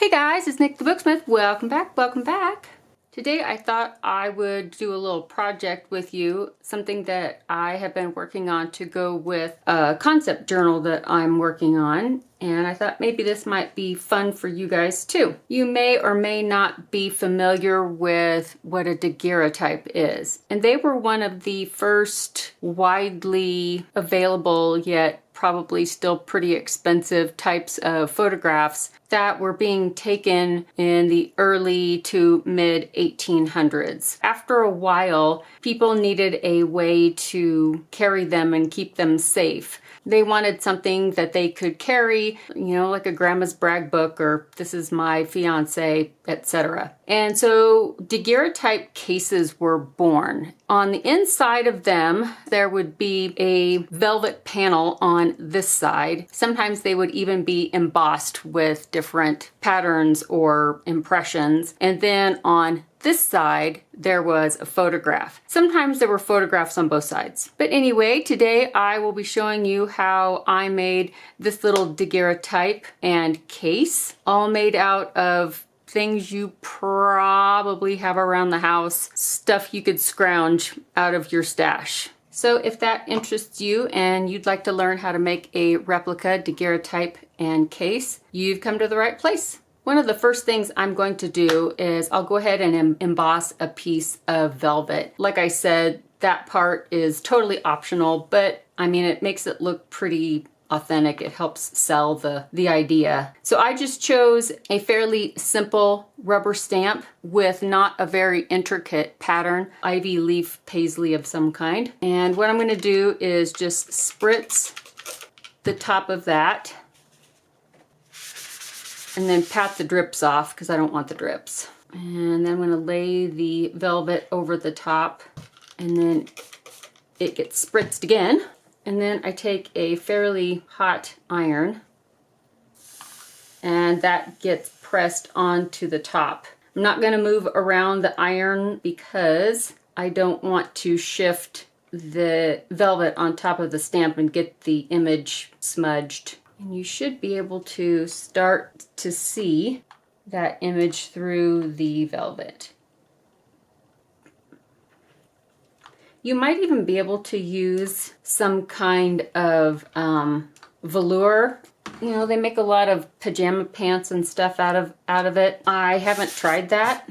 Hey guys, it's Nik the Booksmith. Welcome back, welcome back. Today I thought I would do a little project with you, something that I have been working on to go with a concept journal that I'm working on. And I thought maybe this might be fun for you guys too. You may or may not be familiar with what a daguerreotype is. And they were one of the first widely available yet probably still pretty expensive types of photographs that were being taken in the early to mid 1800s. After a while, people needed a way to carry them and keep them safe. They wanted something that they could carry, you know, like a grandma's brag book or this is my fiance, etc. And so daguerreotype cases were born. On the inside of them, there would be a velvet panel on this side. Sometimes they would even be embossed with different patterns or impressions. And then on this side, there was a photograph. Sometimes there were photographs on both sides. But anyway, today I will be showing you how I made this little daguerreotype and case, all made out of things you probably have around the house, stuff you could scrounge out of your stash. So if that interests you and you'd like to learn how to make a replica daguerreotype and case, you've come to the right place. One of the first things I'm going to do is I'll go ahead and emboss a piece of velvet. Like I said, that part is totally optional, but I mean, it makes it look pretty authentic. It helps sell the idea. So I just chose a fairly simple rubber stamp with not a very intricate pattern, ivy leaf paisley of some kind. And what I'm going to do is just spritz the top of that and then pat the drips off because I don't want the drips. And then I'm going to lay the velvet over the top and then it gets spritzed again. And then I take a fairly hot iron and that gets pressed onto the top. I'm not going to move around the iron because I don't want to shift the velvet on top of the stamp and get the image smudged. And you should be able to start to see that image through the velvet. You might even be able to use some kind of velour. You know, they make a lot of pajama pants and stuff out of it. I haven't tried that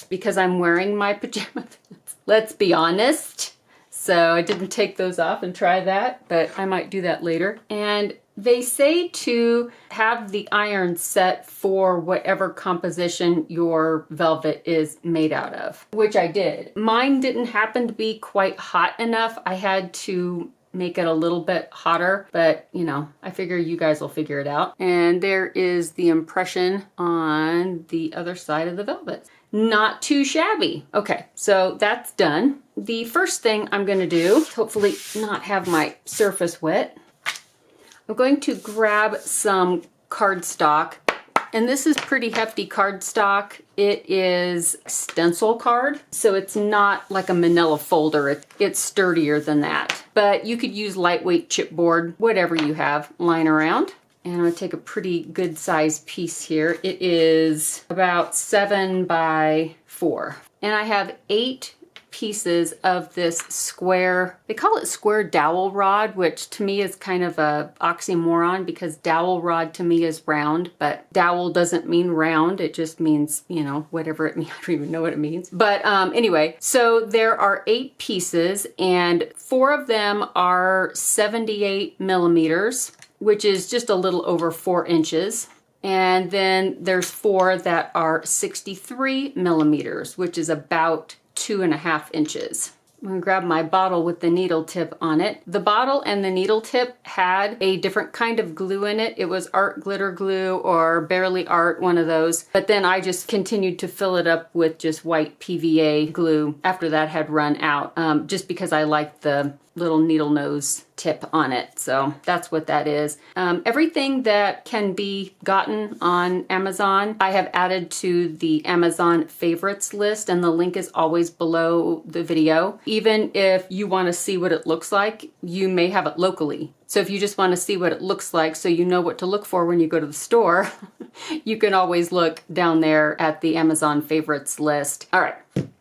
because I'm wearing my pajama pants. Let's be honest. So I didn't take those off and try that, but I might do that later. And they say to have the iron set for whatever composition your velvet is made out of, which I did. Mine didn't happen to be quite hot enough. I had to make it a little bit hotter, but you know, I figure you guys will figure it out. And there is the impression on the other side of the velvet. Not too shabby. Okay, so that's done. The first thing I'm gonna do, hopefully not have my surface wet, I'm going to grab some cardstock, and this is pretty hefty cardstock. It is stencil card, so it's not like a manila folder. It's sturdier than that. But you could use lightweight chipboard, whatever you have lying around. And I'm gonna take a pretty good size piece here. It is about 7 by 4. And I have 8 pieces of this square, they call it square dowel rod, which to me is kind of a oxymoron because dowel rod to me is round, but dowel doesn't mean round. It just means, you know, whatever it means. I don't even know what it means. But anyway, so there are 8 pieces and 4 of them are 78 millimeters, which is just a little over 4 inches. And then there's 4 that are 63 millimeters, which is about 2.5 inches. I'm gonna grab my bottle with the needle tip on it. The bottle and the needle tip had a different kind of glue in it. It was art glitter glue or barely art, one of those. But then I just continued to fill it up with just white PVA glue after that had run out, just because I liked the little needle nose tip on it. So that's what that is. Everything that can be gotten on Amazon, I have added to the Amazon favorites list, and the link is always below the video. Even if you want to see what it looks like, you may have it locally. So if you just want to see what it looks like so you know what to look for when you go to the store, you can always look down there at the Amazon favorites list. All right,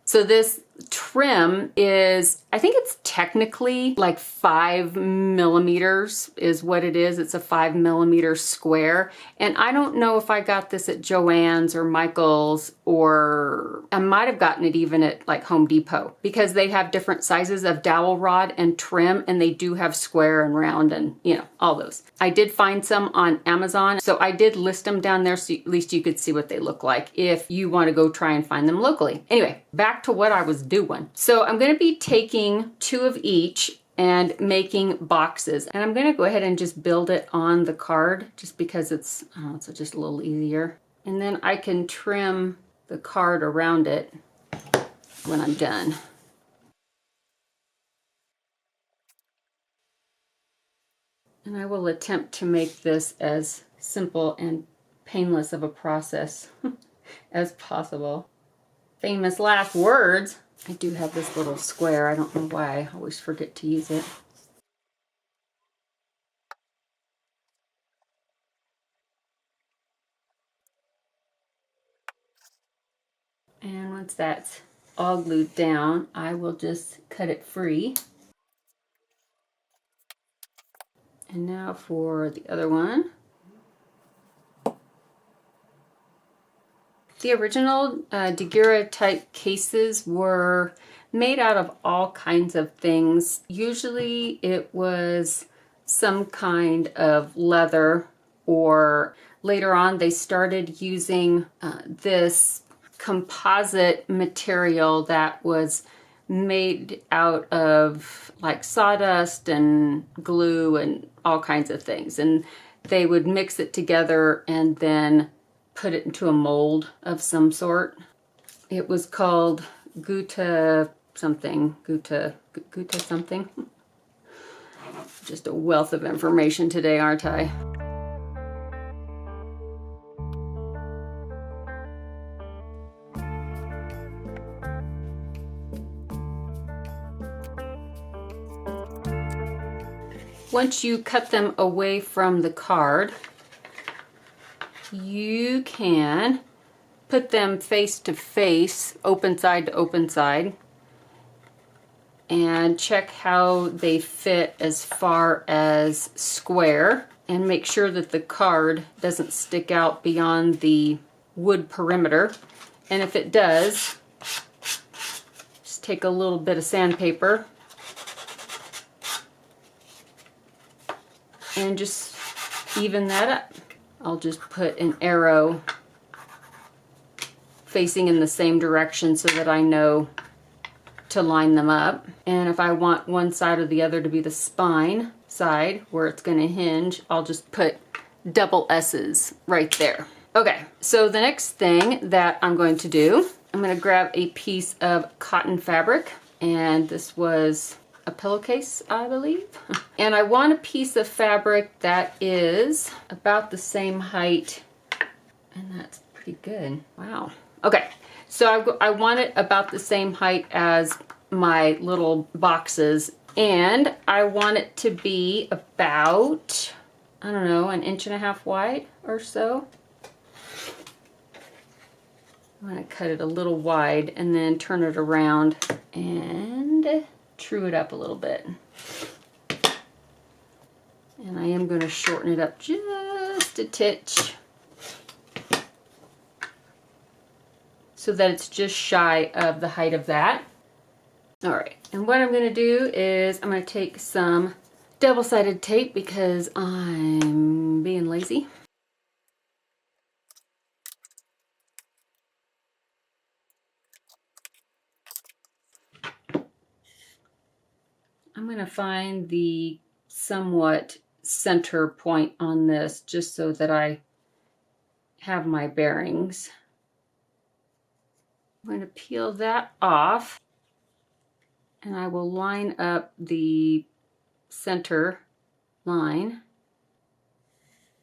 so this trim is, I think it's technically like 5 millimeters is what it is. It's a 5 millimeter square. And I don't know if I got this at Joann's or Michael's, or I might have gotten it even at like Home Depot, because they have different sizes of dowel rod and trim, and they do have square and round and, you know, all those. I did find some on Amazon, so I did list them down there so at least you could see what they look like if you want to go try and find them locally. Anyway, back to what I was doing. So I'm going to be taking 2 of each and making boxes, and I'm going to go ahead and just build it on the card just because it's just a little easier. And then I can trim the card around it when I'm done. And I will attempt to make this as simple and painless of a process as possible. Famous last words. I do have this little square. I don't know why. I always forget to use it. And once that's all glued down, I will just cut it free. And now for the other one. The original daguerreotype cases were made out of all kinds of things. Usually it was some kind of leather, or later on they started using this composite material that was made out of like sawdust and glue and all kinds of things. And they would mix it together and then put it into a mold of some sort. It was called Gutta something. Just a wealth of information today, aren't I? Once you cut them away from the card, you can put them face to face, open side to open side, and check how they fit as far as square, and make sure that the card doesn't stick out beyond the wood perimeter. And if it does, just take a little bit of sandpaper and just even that up. I'll just put an arrow facing in the same direction so that I know to line them up. And if I want one side or the other to be the spine side where it's going to hinge, I'll just put double S's right there. Okay, so the next thing that I'm going to do, I'm going to grab a piece of cotton fabric, and this was a pillowcase, I believe. And I want a piece of fabric that is about the same height, and that's pretty good. Wow. Okay, so I want it about the same height as my little boxes, and I want it to be about, I don't know, 1.5 inches wide or so. I'm going to cut it a little wide and then turn it around and true it up a little bit. And I am going to shorten it up just a titch so that it's just shy of the height of that. All right, and what I'm going to do is I'm going to take some double-sided tape because I'm being lazy. I'm going to find the somewhat center point on this just so that I have my bearings. I'm going to peel that off. And I will line up the center line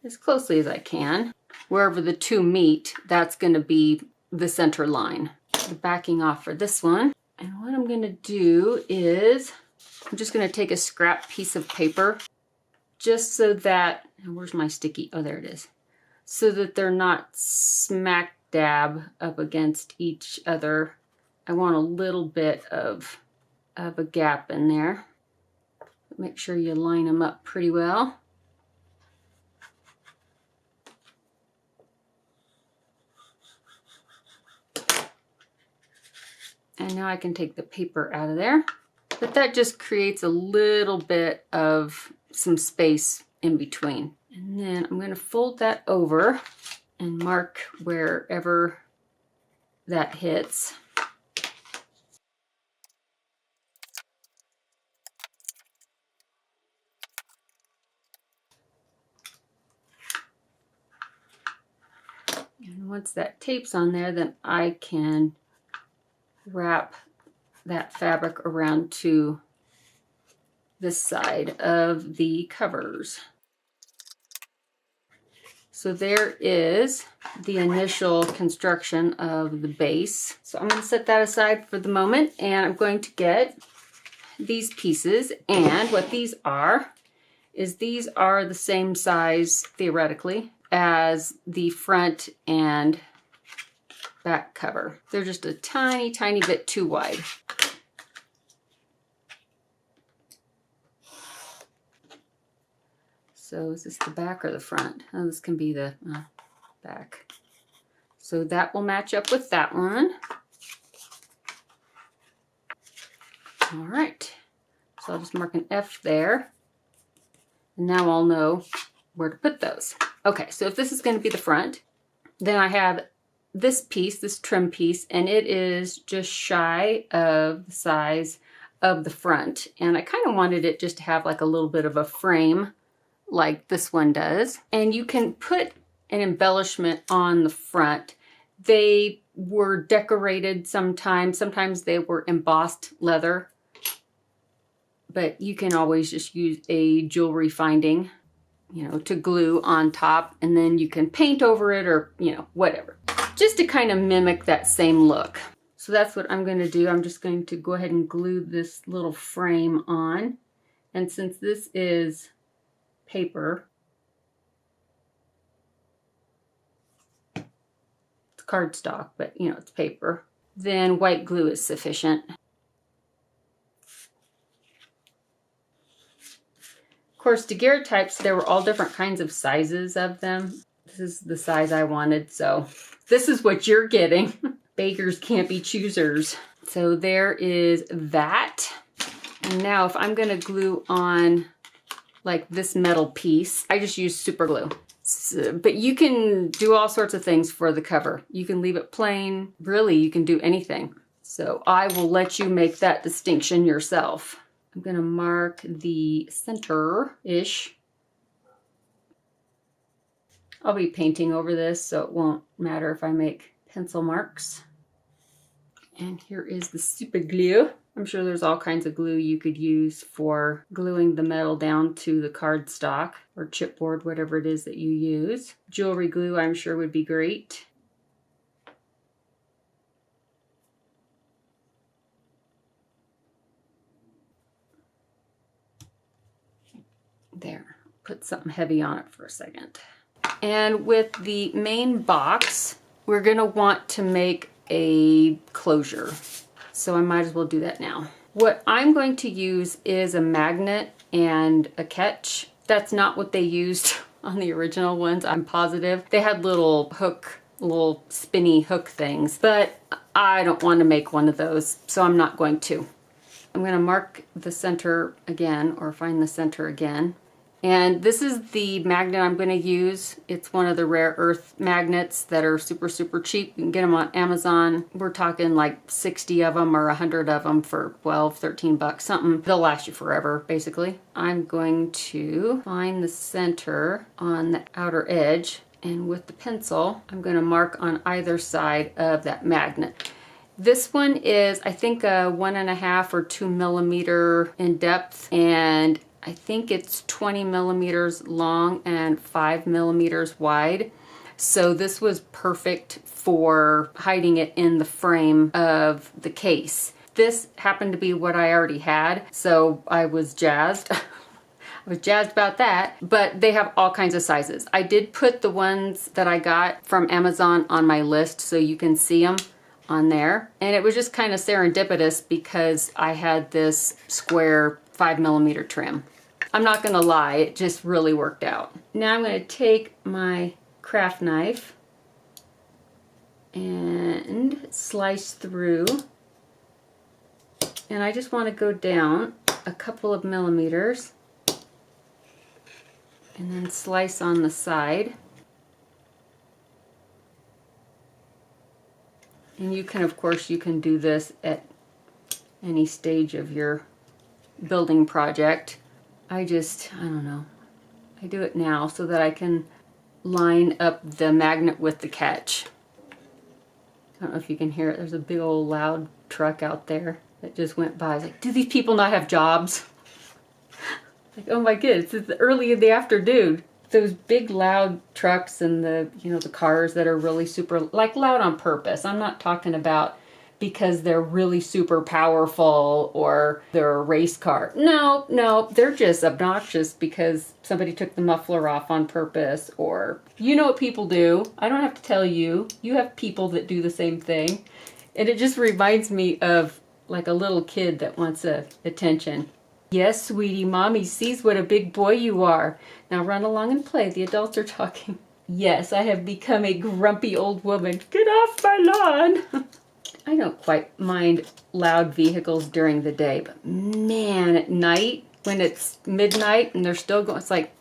as closely as I can. Wherever the two meet, that's going to be the center line. The backing off for this one. And what I'm going to do is, I'm just going to take a scrap piece of paper just so that, where's my sticky? Oh, there it is. So that they're not smack dab up against each other. I want a little bit of a gap in there. Make sure you line them up pretty well. And now I can take the paper out of there. But that just creates a little bit of some space in between. And then I'm going to fold that over and mark wherever that hits. And once that tape's on there, then I can wrap that fabric around to this side of the covers. So there is the initial construction of the base. So I'm going to set that aside for the moment, and I'm going to get these pieces. And what these are is these are the same size, theoretically, as the front and back cover. They're just a tiny, tiny bit too wide. So is this the back or the front? Oh, this can be the back. So that will match up with that one. All right. So I'll just mark an F there. And now I'll know where to put those. Okay, so if this is going to be the front, then I have this piece, this trim piece, and it is just shy of the size of the front. And I kind of wanted it just to have like a little bit of a frame like this one does. And you can put an embellishment on the front. They were decorated sometimes. Sometimes they were embossed leather. But you can always just use a jewelry finding, you know, to glue on top, and then you can paint over it or, you know, whatever. Just to kind of mimic that same look. So that's what I'm going to do. I'm just going to go ahead and glue this little frame on. And since this is paper, it's cardstock, but you know, it's paper, then white glue is sufficient. Of course, daguerreotypes, there were all different kinds of sizes of them. This is the size I wanted, so this is what you're getting. Beggars can't be choosers. So there is that. And now if I'm going to glue on like this metal piece, I just use super glue. So, but you can do all sorts of things for the cover. You can leave it plain. Really, you can do anything. So I will let you make that distinction yourself. I'm going to mark the center-ish. I'll be painting over this, so it won't matter if I make pencil marks. And here is the super glue. I'm sure there's all kinds of glue you could use for gluing the metal down to the cardstock or chipboard, whatever it is that you use. Jewelry glue, I'm sure, would be great. There, put something heavy on it for a second. And with the main box, we're going to want to make a closure. So I might as well do that now. What I'm going to use is a magnet and a catch. That's not what they used on the original ones, I'm positive. They had little spinny hook things, but I don't want to make one of those, so I'm not going to. I'm going to mark the center again, or find the center again. And this is the magnet I'm going to use. It's one of the rare earth magnets that are super, super cheap. You can get them on Amazon. We're talking like 60 of them or 100 of them for 12, 13 bucks, something. They'll last you forever, basically. I'm going to find the center on the outer edge. And with the pencil, I'm going to mark on either side of that magnet. This one is, I think, a 1.5 or 2 millimeter in depth, and I think it's 20 millimeters long and 5 millimeters wide. So this was perfect for hiding it in the frame of the case. This happened to be what I already had, so I was jazzed. I was jazzed about that, but they have all kinds of sizes. I did put the ones that I got from Amazon on my list so you can see them on there. And it was just kind of serendipitous because I had this square 5 millimeter trim. I'm not gonna lie, it just really worked out. Now I'm gonna take my craft knife and slice through. And I just want to go down a couple of millimeters and then slice on the side. And you can, of course, you can do this at any stage of your building project. I don't know. I do it now so that I can line up the magnet with the catch. I don't know if you can hear it. There's a big old loud truck out there that just went by. I was like, do these people not have jobs? Like, oh my goodness, it's early in the afternoon. Those big loud trucks and the, you know, the cars that are really super, like loud on purpose. I'm not talking about because they're really super powerful or they're a race car. No, no, they're just obnoxious because somebody took the muffler off on purpose, or you know what people do. I don't have to tell you. You have people that do the same thing. And it just reminds me of like a little kid that wants attention. Yes, sweetie, mommy sees what a big boy you are. Now run along and play. The adults are talking. Yes, I have become a grumpy old woman. Get off my lawn. I don't quite mind loud vehicles during the day, but man, at night, when it's midnight and they're still going, it's like,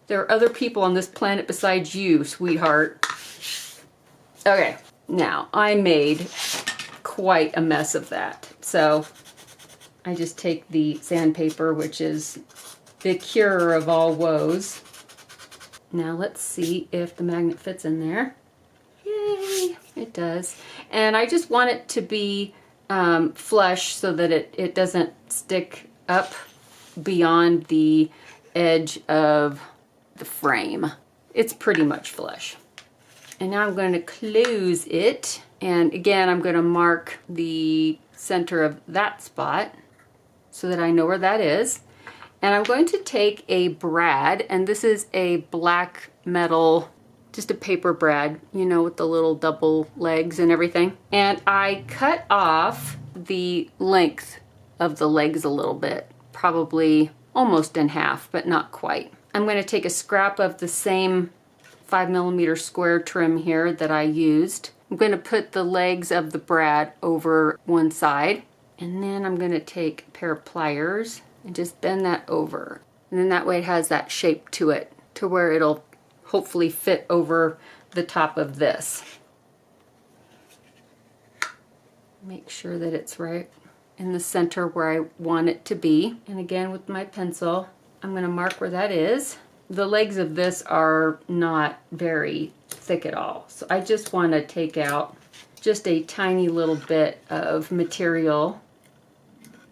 there are other people on this planet besides you, sweetheart. Okay, now I made quite a mess of that. So I just take the sandpaper, which is the cure of all woes. Now let's see if the magnet fits in there. Yay, it does. And I just want it to be flush so that it doesn't stick up beyond the edge of the frame. It's pretty much flush. And now I'm going to close it. And again, I'm going to mark the center of that spot so that I know where that is. And I'm going to take a brad, and this is a black metal, just a paper brad, you know, with the little double legs and everything. And I cut off the length of the legs a little bit, probably almost in half, but not quite. I'm going to take a scrap of the same 5 millimeter square trim here that I used. I'm going to put the legs of the brad over one side, and then I'm going to take a pair of pliers and just bend that over. And then that way it has that shape to it, to where it'll hopefully fit over the top of this. Make sure that it's right in the center where I want it to be. And again, with my pencil, I'm going to mark where that is. The legs of this are not very thick at all, so I just want to take out just a tiny little bit of material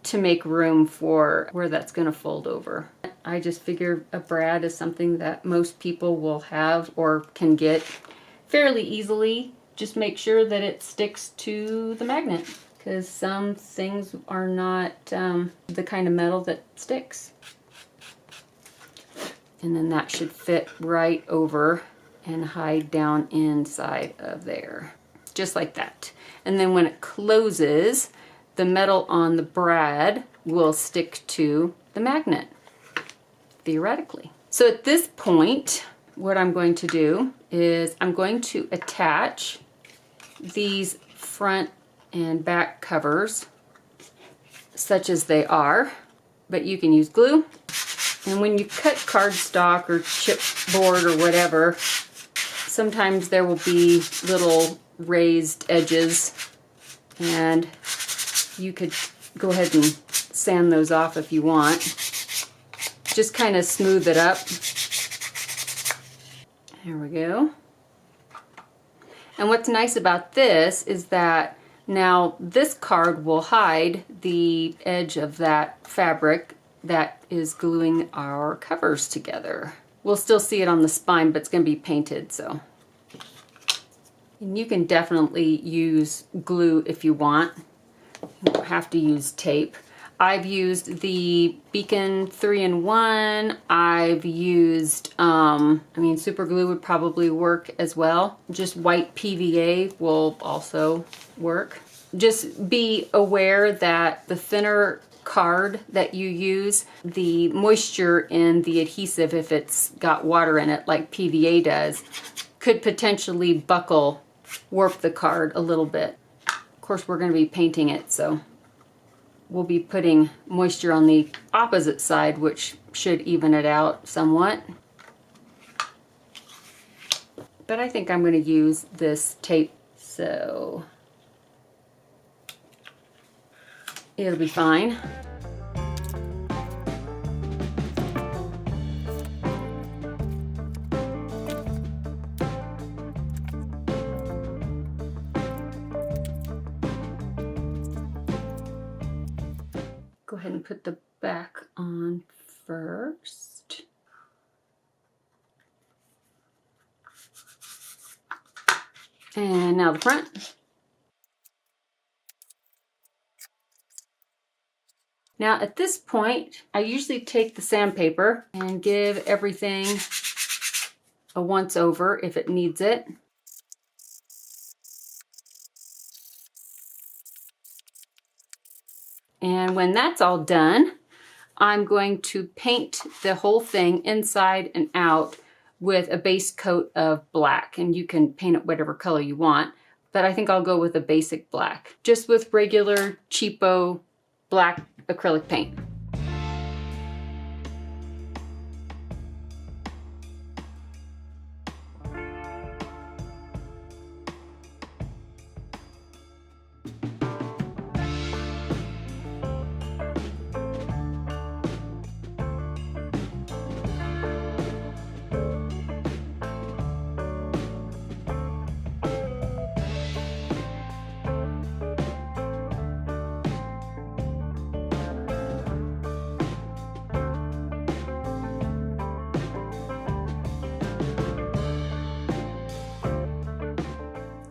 to make room for where that's going to fold over. I just figure a brad is something that most people will have or can get fairly easily. Just make sure that it sticks to the magnet, because some things are not the kind of metal that sticks. And then that should fit right over and hide down inside of there, just like that. And then when it closes, the metal on the brad will stick to the magnet, theoretically. So at this point, what I'm going to do is I'm going to attach these front and back covers such as they are, but you can use glue. And when you cut cardstock or chipboard or whatever, sometimes there will be little raised edges, and you could go ahead and sand those off if you want. Just kind of smooth it up. There we go. And what's nice about this is that Now this card will hide the edge of that fabric that is gluing our covers together. We'll still see it on the spine, but it's going to be painted, so. And you can definitely use glue if you want. You don't have to use tape. I've used the Beacon 3-in-1. I've used, super glue would probably work as well. Just white PVA will also work. Just be aware that the thinner card that you use, the moisture in the adhesive, if it's got water in it like PVA does, could potentially buckle, warp the card a little bit. Of course, we're going to be painting it, so we'll be putting moisture on the opposite side, which should even it out somewhat. But I think I'm going to use this tape, so it'll be fine. Go ahead and put the back on first. And now the front. Now at this point, I usually take the sandpaper and give everything a once over if it needs it. And when that's all done, I'm going to paint the whole thing inside and out with a base coat of black. And you can paint it whatever color you want, but I think I'll go with a basic black, just with regular cheapo black acrylic paint.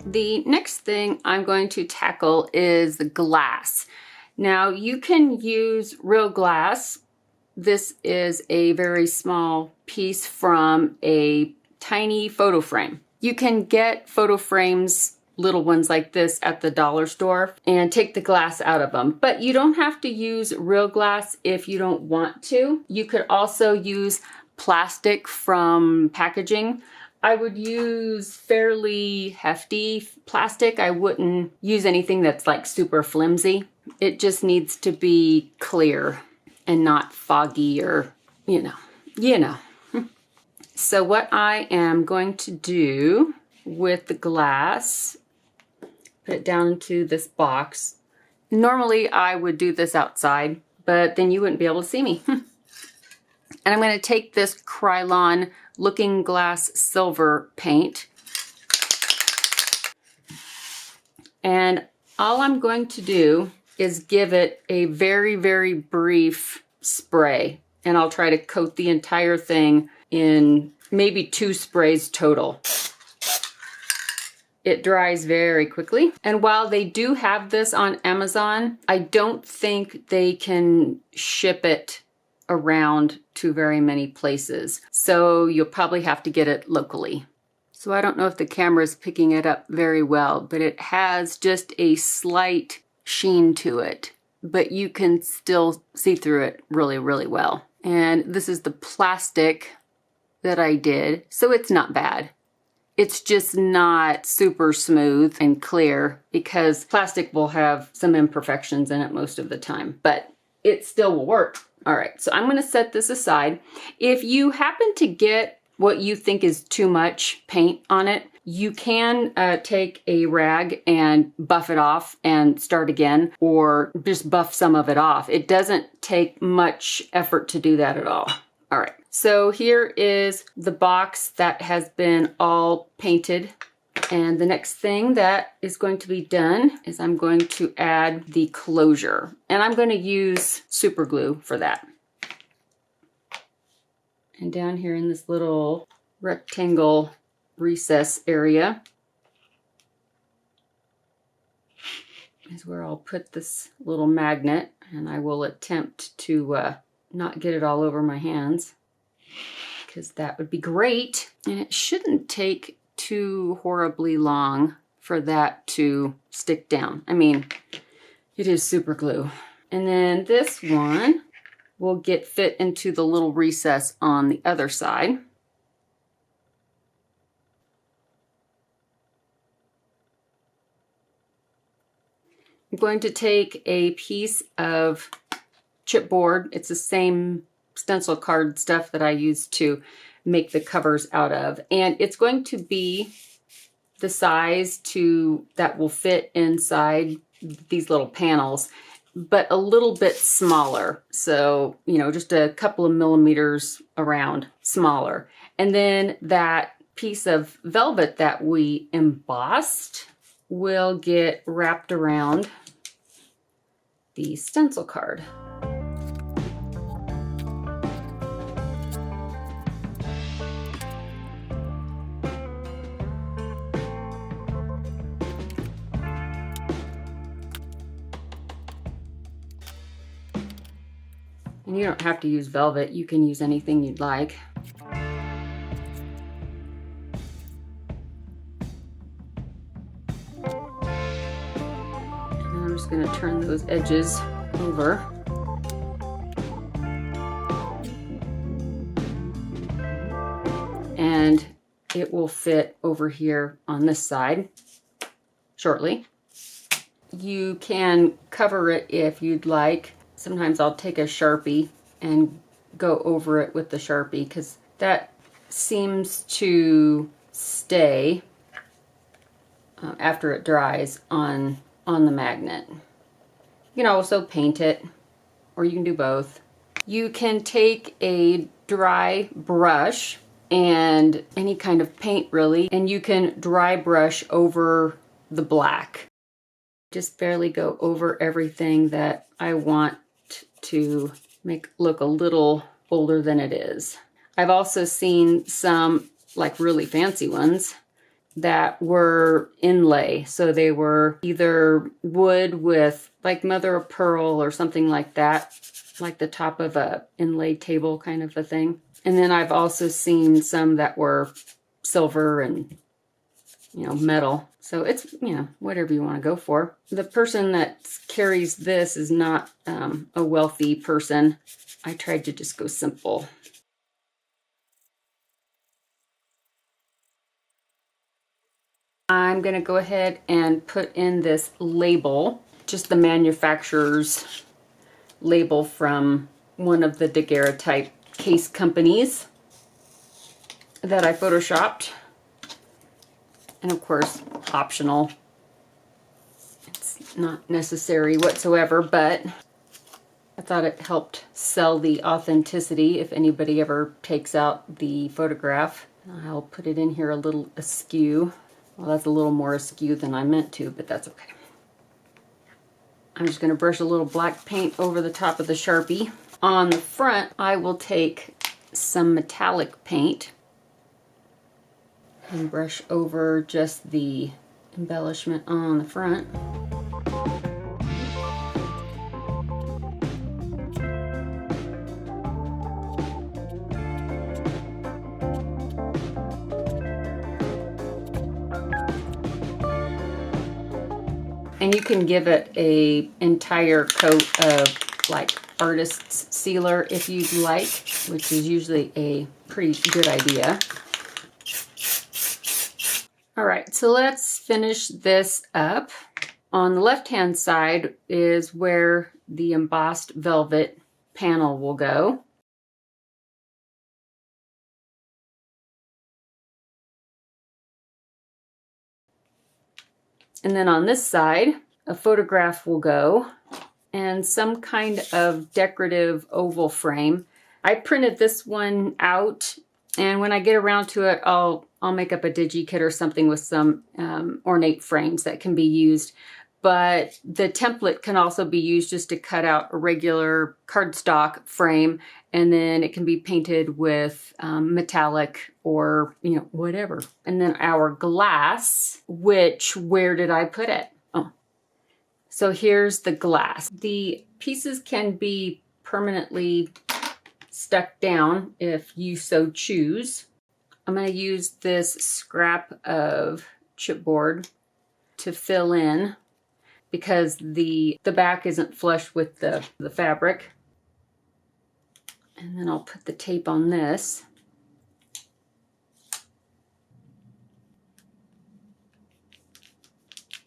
The next thing I'm going to tackle is the glass. Now you can use real glass. This is a very small piece from a tiny photo frame. You can get photo frames, little ones like this, at the dollar store and take the glass out of them. But you don't have to use real glass if you don't want to. You could also use plastic from packaging. I would use fairly hefty plastic. I wouldn't use anything that's like super flimsy. It just needs to be clear and not foggy or, you know. So what I am going to do with the glass, put it down into this box. Normally I would do this outside, but then you wouldn't be able to see me. And I'm going to take this Krylon Looking Glass Silver paint. And all I'm going to do is give it a very, very brief spray. And I'll try to coat the entire thing in maybe 2 sprays total. It dries very quickly. And while they do have this on Amazon, I don't think they can ship it around to very many places. So you'll probably have to get it locally. So I don't know if the camera is picking it up very well, but it has just a slight sheen to it, but you can still see through it really, really well. And this is the plastic that I did, so it's not bad. It's just not super smooth and clear because plastic will have some imperfections in it most of the time, but it still will work. All right, so I'm gonna set this aside. If you happen to get what you think is too much paint on it, you can take a rag and buff it off and start again, or just buff some of it off. It doesn't take much effort to do that at all. All right, so here is the box that has been all painted And the next thing that is going to be done is I'm going to add the closure. And I'm going to use super glue for that. And down here in this little rectangle recess area is where I'll put this little magnet, and I will attempt to not get it all over my hands, because that would be great. And it shouldn't take too horribly long for that to stick down. I mean, it is super glue. And then this one will get fit into the little recess on the other side. I'm going to take a piece of chipboard. It's the same stencil card stuff that I used to make the covers out of. And it's going to be the size that will fit inside these little panels, but a little bit smaller. So, you know, just a couple of millimeters around smaller. And then that piece of velvet that we embossed will get wrapped around the stencil card. And you don't have to use velvet, you can use anything you'd like. And I'm just going to turn those edges over. And it will fit over here on this side shortly. You can cover it if you'd like. Sometimes I'll take a Sharpie and go over it with the Sharpie, because that seems to stay after it dries on the magnet. You can also paint it, or you can do both. You can take a dry brush and any kind of paint really, and you can dry brush over the black. Just barely go over everything that I want to make look a little older than it is. I've also seen some like really fancy ones that were inlay. So they were either wood with like mother of pearl or something like that, like the top of a inlaid table kind of a thing. And then I've also seen some that were silver and, you know, metal. So it's, you know, whatever you want to go for. The person that carries this is not a wealthy person. I tried to just go simple. I'm going to go ahead and put in this label, just the manufacturer's label from one of the daguerreotype case companies that I photoshopped. And of course, optional. It's not necessary whatsoever, but I thought it helped sell the authenticity if anybody ever takes out the photograph. I'll put it in here a little askew. Well, that's a little more askew than I meant to, but that's okay. I'm just going to brush a little black paint over the top of the Sharpie. On the front, I will take some metallic paint and brush over just the embellishment on the front. And you can give it a entire coat of like artist's sealer if you'd like, which is usually a pretty good idea. All right, so let's finish this up. On the left-hand side is where the embossed velvet panel will go. And then on this side, a photograph will go and some kind of decorative oval frame. I printed this one out And when I get around to it, I'll make up a digi kit or something with some ornate frames that can be used. But the template can also be used just to cut out a regular cardstock frame, and then it can be painted with metallic or, you know, whatever. And then our glass, which, where did I put it? Oh, so here's the glass. The pieces can be permanently stuck down if you so choose. I'm going to use this scrap of chipboard to fill in, because the back isn't flush with the fabric. And then I'll put the tape on this.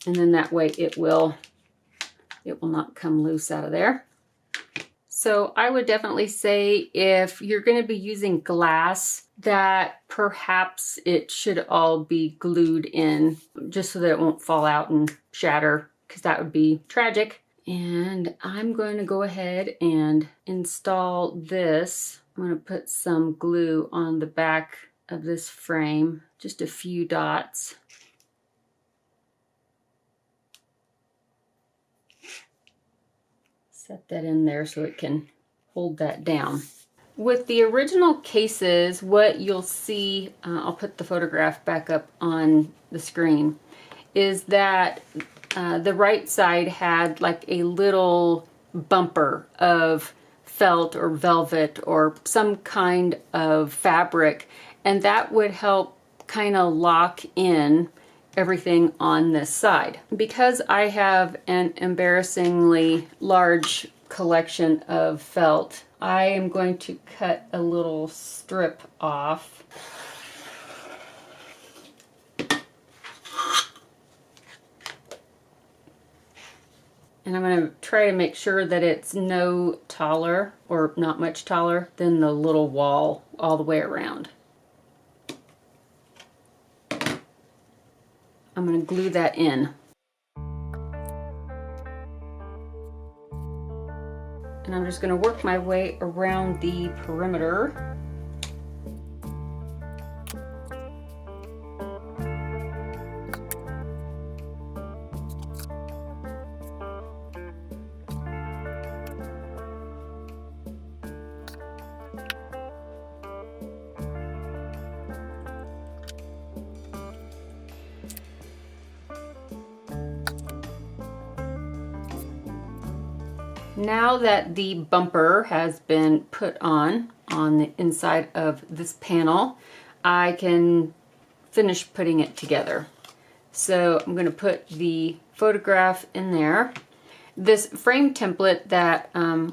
And then that way it will not come loose out of there. So I would definitely say if you're going to be using glass, that perhaps it should all be glued in, just so that it won't fall out and shatter, because that would be tragic. And I'm going to go ahead and install this. I'm going to put some glue on the back of this frame, just a few dots. Set that in there so it can hold that down. With the original cases, what you'll see, I'll put the photograph back up on the screen, is that the right side had like a little bumper of felt or velvet or some kind of fabric, and that would help kind of lock in everything on this side. Because I have an embarrassingly large collection of felt, I am going to cut a little strip off. And I'm going to try to make sure that it's no taller, or not much taller, than the little wall all the way around. I'm going to glue that in. And I'm just going to work my way around the perimeter. Now that the bumper has been put on the inside of this panel, I can finish putting it together. So I'm going to put the photograph in there. This frame template that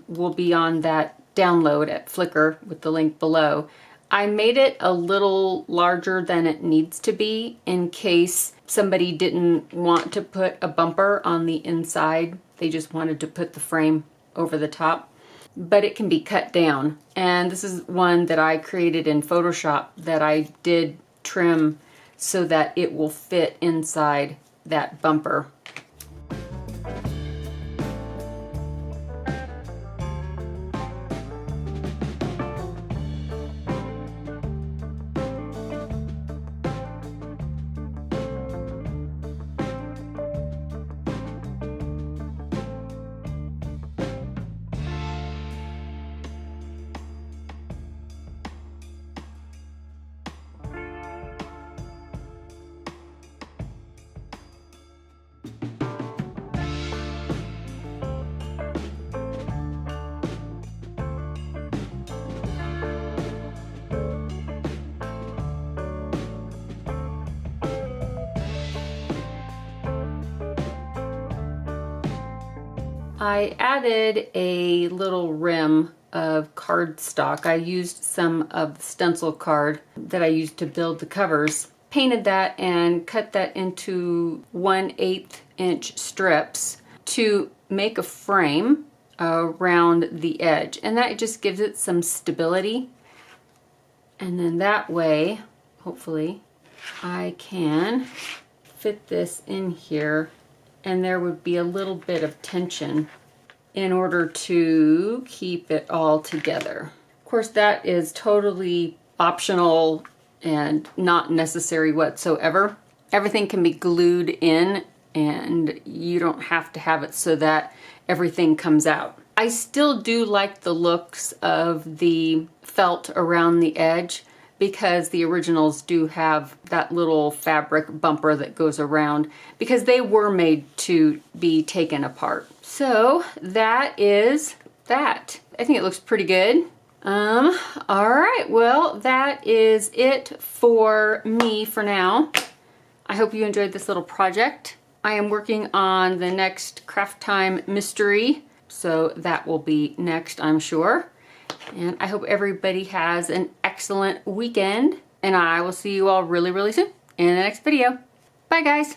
will be on that download at Flickr with the link below, I made it a little larger than it needs to be in case somebody didn't want to put a bumper on the inside. They just wanted to put the frame over the top, but it can be cut down. And this is one that I created in Photoshop that I did trim so that it will fit inside that bumper. I added a little rim of cardstock. I used some of the stencil card that I used to build the covers, painted that and cut that into 1/8 inch strips to make a frame around the edge, and that just gives it some stability. And then that way, hopefully, I can fit this in here, and there would be a little bit of tension in order to keep it all together. Of course, that is totally optional and not necessary whatsoever. Everything can be glued in and you don't have to have it so that everything comes out. I still do like the looks of the felt around the edge because the originals do have that little fabric bumper that goes around because they were made to be taken apart. So that is that. I think it looks pretty good. All right, well, that is it for me for now. I hope you enjoyed this little project. I am working on the next Craft Time mystery, so that will be next, I'm sure. And I hope everybody has an excellent weekend, and I will see you all really, really soon in the next video. Bye, guys.